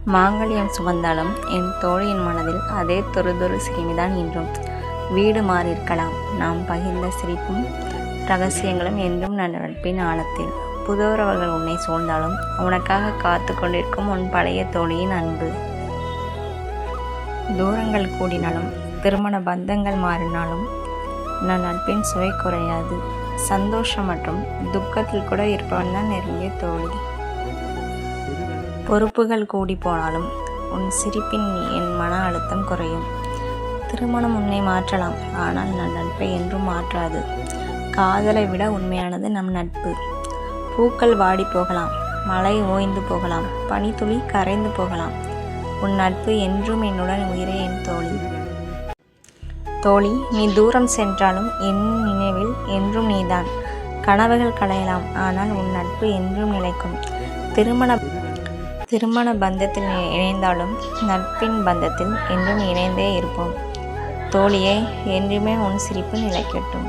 மாங்கல்யம் சுமந்தாலும் என் தோழியின் மனதில் அதே துரு சிறுமிதான் இன்றும். வீடு மாறியிருக்கலாம், நாம் பகிர்ந்த சிரிப்பும் ரகசியங்களும் என்றும் நட்பின் ஆழத்தில். புதுறவர்கள் உன்னை சூழ்ந்தாலும் உனக்காக காத்து கொண்டிருக்கும் உன் பழைய தோழியின் அன்பு. தூரங்கள் கூடினாலும் திருமண பந்தங்கள் மாறினாலும் நம் நட்பின் சுவை குறையாது. சந்தோஷம் மற்றும் துக்கத்தில் கூட இருப்பவன் தான் நெருங்கிய தோழி. பொறுப்புகள் கூடி போனாலும் உன் சிரிப்பின் என் மன அழுத்தம் குறையும். திருமணம் உன்னை மாற்றலாம், ஆனால் நம் நட்பை என்றும் மாற்றாது. காதலை விட உண்மையானது நம் நட்பு. பூக்கள் வாடி போகலாம், மழை ஓய்ந்து போகலாம், பனித்துளி கரைந்து போகலாம், உன் நட்பு என்றும் என்னுடன் உயிரே என் தோழி. தோழி, நீ தூரம் சென்றாலும் என் நினைவில் என்றும் நீதான். கனவுகள் களையலாம், ஆனால் உன் நட்பு என்றும் நிலைக்கும். திருமண பந்தத்தில் இணைந்தாலும் நட்பின் பந்தத்தில் என்றும் இணைந்தே இருப்போம். தோழியே, என்றுமே உன் சிரிப்பு நிலைக்கட்டும்.